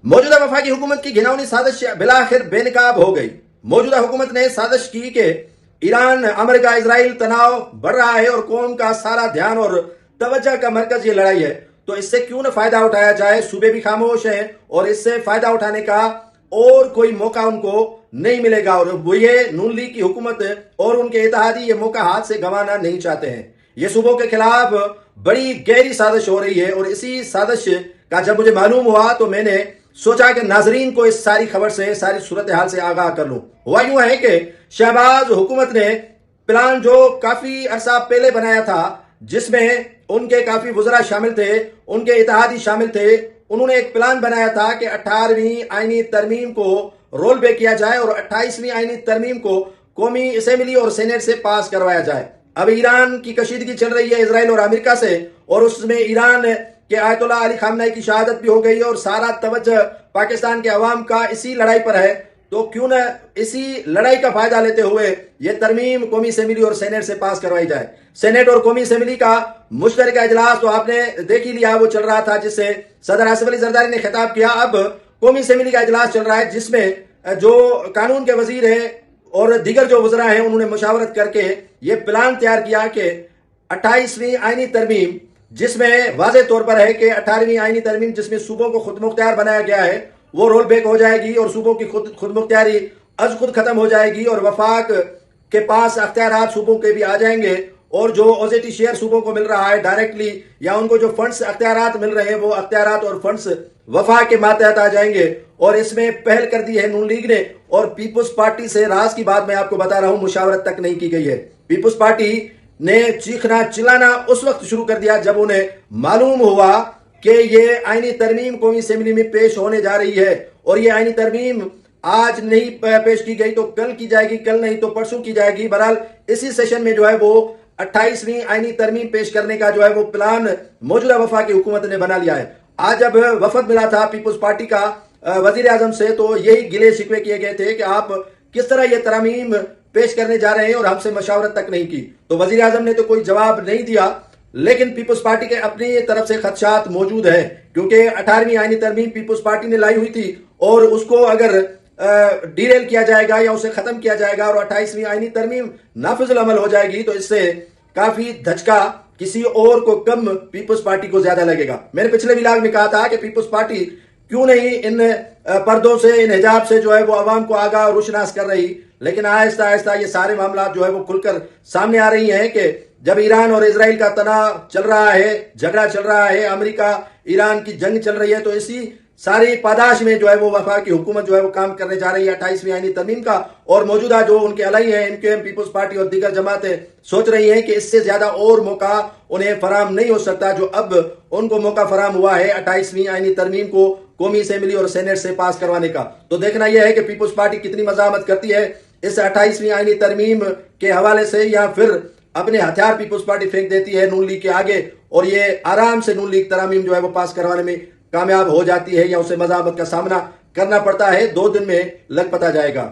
मौजूदा वफाकी हुकूमत की घिनौनी साजिश बिलाखिर बेनकाब हो गई। मौजूदा हुकूमत ने साजिश की कि ईरान अमेरिका इजराइल तनाव बढ़ रहा है और कौम का सारा ध्यान और तवज्जो का मरकज ये लड़ाई है, तो इससे क्यों न फायदा उठाया जाए। सूबे भी खामोश हैं और इससे फायदा उठाने का और कोई मौका उनको नहीं मिलेगा और वो ये नून लीग की हुकूमत और उनके इत्तेहादी ये मौका हाथ से गंवाना नहीं चाहते हैं। ये सूबों के खिलाफ बड़ी गहरी साजिश हो रही है और इसी साजिश का जब मुझे मालूम हुआ तो मैंने सोचा कि नाजरीन को इस सारी खबर से, सारी सूरत हाल से आगाह कर लूं। हुआ यूं है कि शहबाज हुकूमत ने प्लान जो काफी अरसा पहले बनाया था, जिसमें उनके काफी वज़रा शामिल थे, उनके इत्तेहादी शामिल थे, उन्होंने एक प्लान बनाया था कि 18वीं आईनी तरमीम को रोल बैक किया जाए और 28वीं आईनी तरमीम को कौमी असेंबली और सेनेट से पास करवाया जाए। अब ईरान की कशीदगी चल रही है इसराइल और अमेरिका से, और उसमें ईरान के आयतुल्लाह अली खामनेई की शहादत भी हो गई है और सारा तवज्जो पाकिस्तान के अवाम का इसी लड़ाई पर है। तो क्यों न इसी लड़ाई का फायदा लेते हुए ये तरमीम कौमी असेंबली और सेनेट से पास करवाई जाए। सेनेट और कौमी असेंबली का मुश्तरका इजलास तो आपने देख ही लिया, वो चल रहा था जिससे सदर आसिफ अली जरदारी ने खिताब किया। अब कौमी असेंबली का इजलास चल रहा है जिसमें जो कानून के वजीर है और दीगर जो वज़रा हैं उन्होंने मुशावरत करके ये प्लान तैयार किया कि 28वीं आईनी तरमीम, जिसमें वाज़े तौर पर है कि 18वीं आईनी तरमीम जिसमें सूबों को खुद मुख्तियार बनाया गया है वो रोल बैक हो जाएगी और सूबों की खुद मुख्तियारी अज खुद खत्म हो जाएगी और वफाक के पास अख्तियारात सूबों के भी आ जाएंगे और जो ओजेटी शेयर सूबों को मिल रहा है डायरेक्टली या उनको जो फंड्स अख्तियारात मिल रहे हैं वो अख्तियारात और फंड्स वफाक के मातहत आ जाएंगे। और इसमें पहल कर दी है नून लीग ने और पीपुल्स पार्टी से राज की बात मैं आपको बता रहा हूं, मुशावरत तक नहीं की गई है। पीपुल्स पार्टी ने चीखना चिल्लाना उस वक्त शुरू कर दिया जब उन्हें मालूम हुआ कि ये आईनी तरमीम कौमी असेंबली में पेश होने जा रही है और ये आईनी तरमीम आज नहीं पेश की गई तो कल की जाएगी, कल नहीं तो परसों की जाएगी। बहरहाल इसी सेशन में जो है वो 28वीं आईनी तरमीम पेश करने का जो है वो प्लान मौजूदा वफाकी हुकूमत ने बना लिया है। आज जब वफद मिला था पीपुल्स पार्टी का वजीर आजम से तो यही गिले शिकवे किए गए थे कि आप किस तरह ये तरमीम पेश करने जा रहे हैं और हमसे मशावरत तक नहीं की। तो वजीर आजम ने तो कोई जवाब नहीं दिया, लेकिन पीपुल्स पार्टी के अपनी तरफ से खदशात मौजूद है क्योंकि 18वीं आईनी तरमीम पीपुल्स पार्टी ने लाई हुई थी और उसको अगर डीरेल किया जाएगा या उसे खत्म किया जाएगा और 28वीं आईनी तरमीम नाफिजुल अमल हो जाएगी तो इससे काफी धचका किसी और को कम पीपुल्स पार्टी को ज्यादा लगेगा। मैंने पिछले व्लॉग में कहा था कि पीपुल्स पार्टी क्यों नहीं इन पर्दों से, इन हिजाब से जो है वो आवाम को आगाह और रुशनास कर रही, लेकिन आहिस्ता आहिस्ता ये सारे मामला जो है वो खुलकर सामने आ रही हैं कि जब ईरान और इजराइल का तनाव चल रहा है, झगड़ा चल रहा है, अमेरिका ईरान की जंग चल रही है, तो इसी सारी पादाश में जो है वो वफाकी हुकूमत जो है वो काम करने जा रही है 28वीं आईनी तरमीम का। और मौजूदा जो उनके अलाई है एमक्यूएम, पीपुल्स पार्टी और दीगर जमातें सोच रही हैं कि इससे ज्यादा और मौका उन्हें फराम नहीं हो सकता जो अब उनको मौका फराम हुआ है 28वीं आईनी तरमीम को कौमी असेंबली और सेनेट से पास करवाने का। तो देखना यह है कि पीपुल्स पार्टी कितनी मजामत करती है इस 28वीं आईनी तरमीम के हवाले से, या फिर अपने हथियार पीपुल्स पार्टी फेंक देती है नून लीग के आगे और ये आराम से नून लीग तरमीम जो है वो पास करवाने में कामयाब हो जाती है या उसे मजामत का सामना करना पड़ता है। 2 दिन में लग पता जाएगा।